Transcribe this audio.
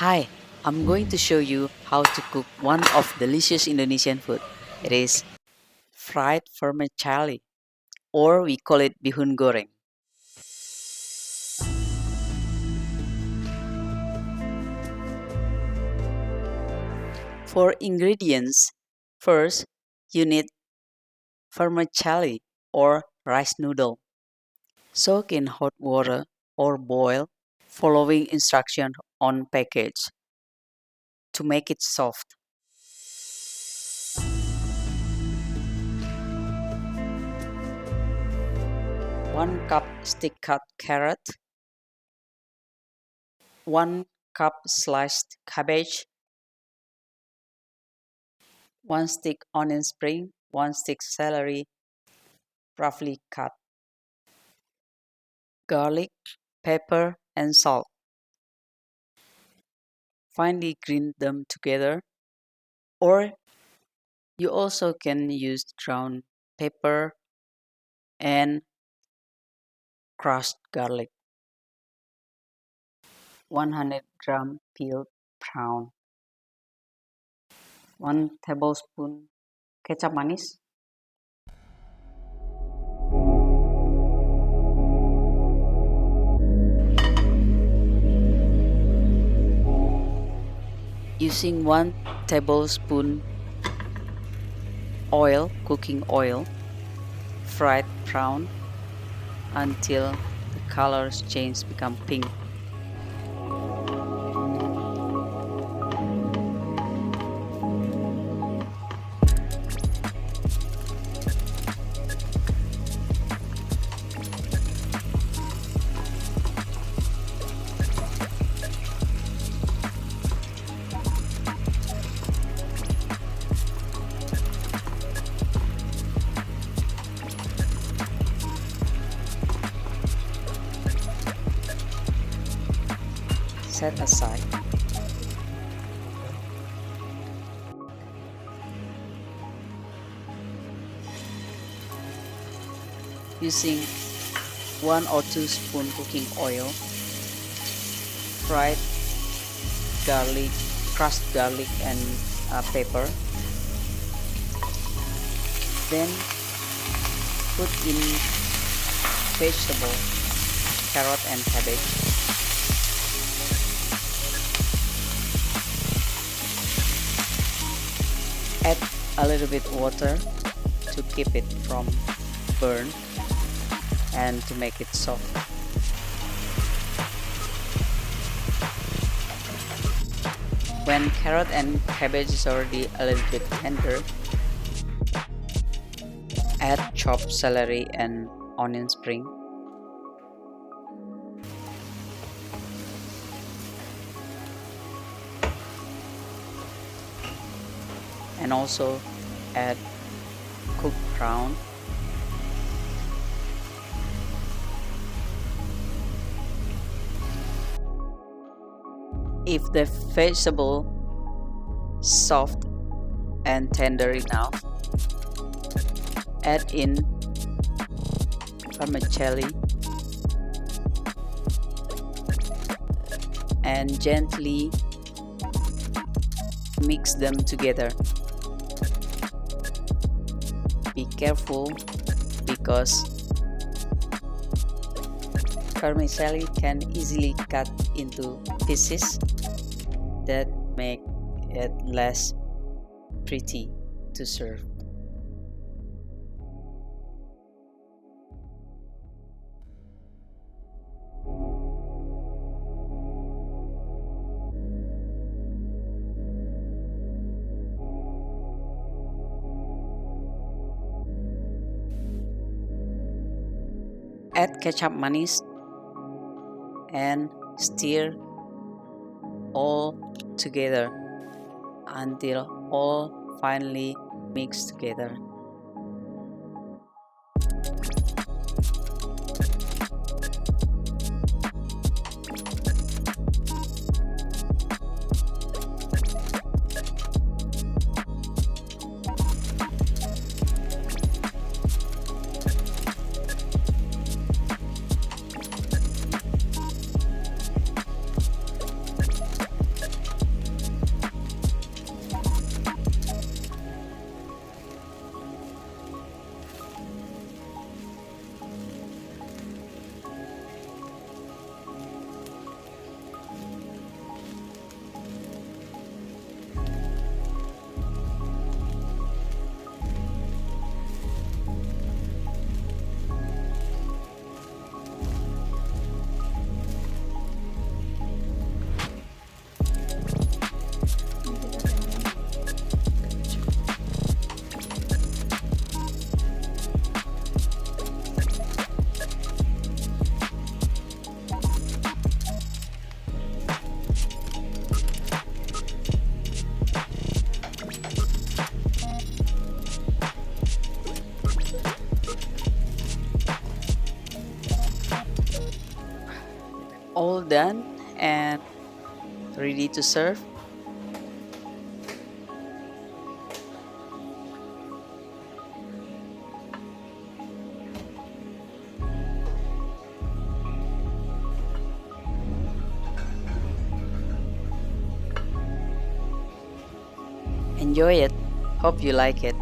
Hi, I'm going to show you how to cook one of delicious Indonesian food. It is fried vermicelli, or we call it bihun goreng. For ingredients, first you need vermicelli or rice noodle. Soak in hot water or boil, following instructions on package to make it soft. 1 cup stick-cut carrot, 1 cup sliced cabbage, 1 stick onion spring, 1 stick celery, roughly cut, garlic, pepper, and salt. Finely grind them together, or you also can use ground pepper and crushed garlic. 100-gram peeled prawn, 1 tablespoon kecap manis, using 1 tablespoon oil, cooking oil, fried prawn until the colors change, become pink. Set aside. Using 1 or 2 spoon cooking oil, fried garlic, crushed garlic and pepper. Then put in vegetable, carrot and cabbage. Add a little bit water to keep it from burn and to make it soft. When carrot and cabbage is already a little bit tender, add chopped celery and onion spring. And also add cooked prawn. If the vegetable soft and tender enough, add in vermicelli and gently mix them together. Be careful because vermicelli can easily cut into pieces that make it less pretty to serve. Add kecap manis and stir all together until all finely mixed together. All done and ready to serve. Enjoy it. Hope you like it.